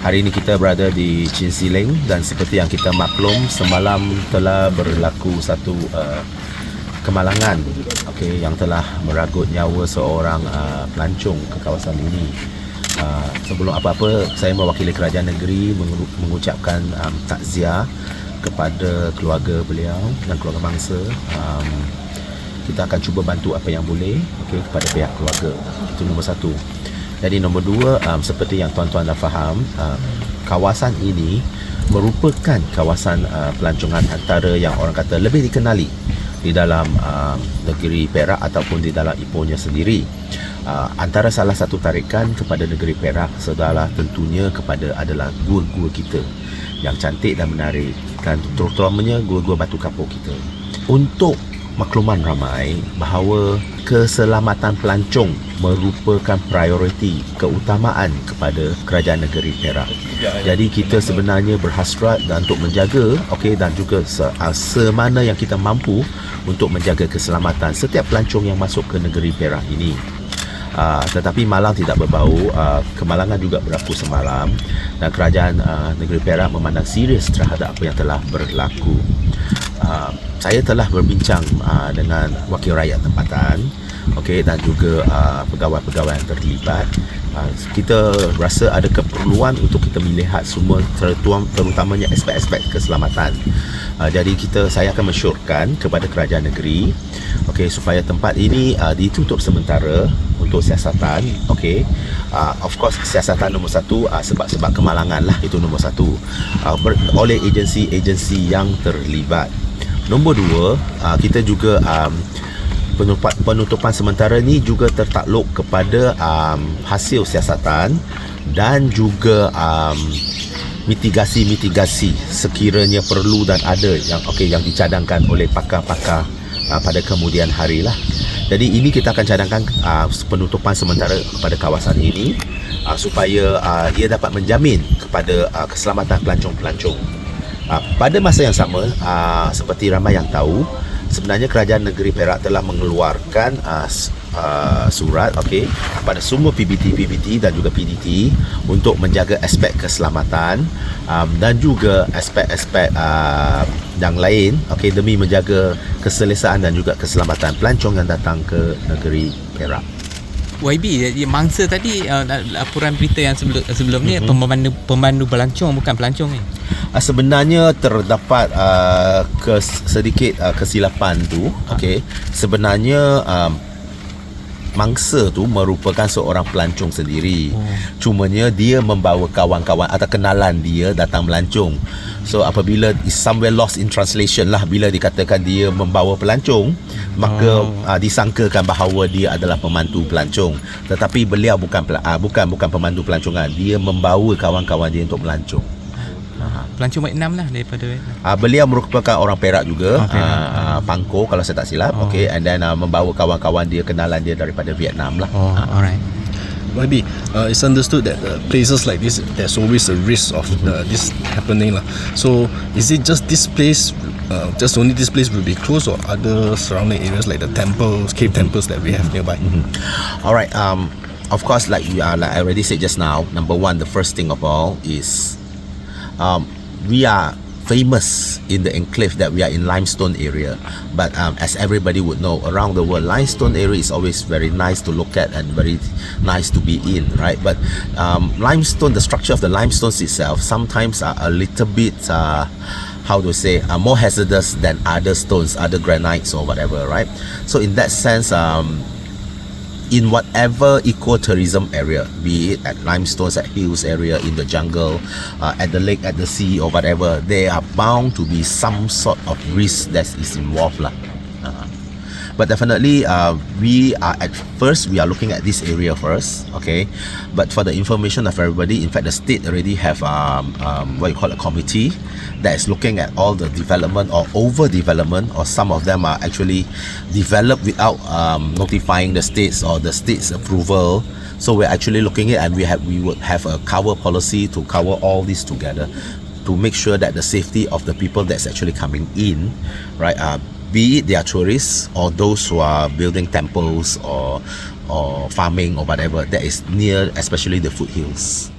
Hari ini kita berada di Chin Siling dan seperti yang kita maklum, semalam telah berlaku satu kemalangan yang telah meragut nyawa seorang pelancong ke kawasan ini. Sebelum apa-apa, saya mewakili kerajaan negeri mengucapkan takziah kepada keluarga beliau dan keluarga bangsa. Kita akan cuba bantu apa yang boleh kepada pihak keluarga. Itu nombor satu. Jadi nombor dua, seperti yang tuan-tuan dah faham, kawasan ini merupakan kawasan pelancongan antara yang orang kata lebih dikenali di dalam negeri Perak ataupun di dalam Ipohnya sendiri. Antara salah satu tarikan kepada negeri Perak adalah tentunya adalah gua-gua kita yang cantik dan menarik, dan terutamanya gua-gua batu kapur kita. Untuk makluman ramai bahawa keselamatan pelancong merupakan prioriti keutamaan kepada kerajaan negeri Perak. Jadi kita sebenarnya berhasrat dan untuk menjaga dan juga semana yang kita mampu untuk menjaga keselamatan setiap pelancong yang masuk ke negeri Perak ini. Tetapi malang tidak berbau, kemalangan juga berlaku semalam dan kerajaan negeri Perak memandang serius terhadap apa yang telah berlaku. Saya telah berbincang dengan wakil rakyat tempatan dan juga pegawai-pegawai yang terlibat. Kita rasa ada keperluan untuk kita melihat semua terutamanya aspek-aspek keselamatan. Jadi saya akan mensyorkan kepada kerajaan negeri supaya tempat ini ditutup sementara untuk siasatan. Of course siasatan nombor satu sebab kemalangan lah, itu nombor satu, oleh agensi-agensi yang terlibat. Nombor dua, kita juga penutupan sementara ni juga tertakluk kepada hasil siasatan dan juga mitigasi sekiranya perlu dan ada yang dicadangkan oleh pakar-pakar pada kemudian hari lah. Jadi ini kita akan cadangkan penutupan sementara kepada kawasan ini supaya ia dapat menjamin kepada keselamatan pelancong-pelancong. Pada masa yang sama, seperti ramai yang tahu, sebenarnya kerajaan negeri Perak telah mengeluarkan surat kepada semua PBT dan juga PDT untuk menjaga aspek keselamatan dan juga aspek-aspek yang lain demi menjaga keselesaan dan juga keselamatan pelancong yang datang ke negeri Perak. YB, mangsa tadi laporan berita yang sebelum ni pemandu pelancong, bukan pelancong ni. Sebenarnya terdapat sedikit kesilapan tu. Sebenarnya mangsa tu merupakan seorang pelancong sendiri. Cumanya dia membawa kawan-kawan atau kenalan dia datang melancong. So apabila is somewhere lost in translation lah, bila dikatakan dia membawa pelancong, maka disangkakan bahawa dia adalah pemandu pelancong. Tetapi beliau bukan pemandu pelancongan, dia membawa kawan-kawan dia untuk melancong. Pelancong Vietnam lah, daripada Vietnam. Beliau merupakan orang Perak juga, Pangko kalau saya tak silap. And then membawa kawan-kawan dia, kenalan dia daripada Vietnam lah. Alright. Maybe it's understood that places like this, there's always a risk of this happening lah. So is it just this place, just only this place will be closed, or other surrounding areas like the temples, cave temples that we have nearby? Alright. Of course, like I already said just now, number one, the first thing of all is we are famous in the enclave that we are in limestone area, but as everybody would know, around the world limestone area is always very nice to look at and very nice to be in, right? But limestone, the structure of the limestones itself sometimes are a little bit more hazardous than other stones, other granites or whatever, right? So in that sense, in whatever ecotourism area, be it at limestones, at hills area, in the jungle, at the lake, at the sea or whatever, there are bound to be some sort of risk that is involved lah. But definitely we are looking at this area first, but for the information of everybody, in fact the state already have a committee that is looking at all the development or overdevelopment, or some of them are actually developed without notifying the states or the state's approval. So we're actually looking at, and we would have a cover policy to cover all this together to make sure that the safety of the people that's actually coming in, right, be it they are tourists or those who are building temples or farming or whatever that is near, especially the foothills.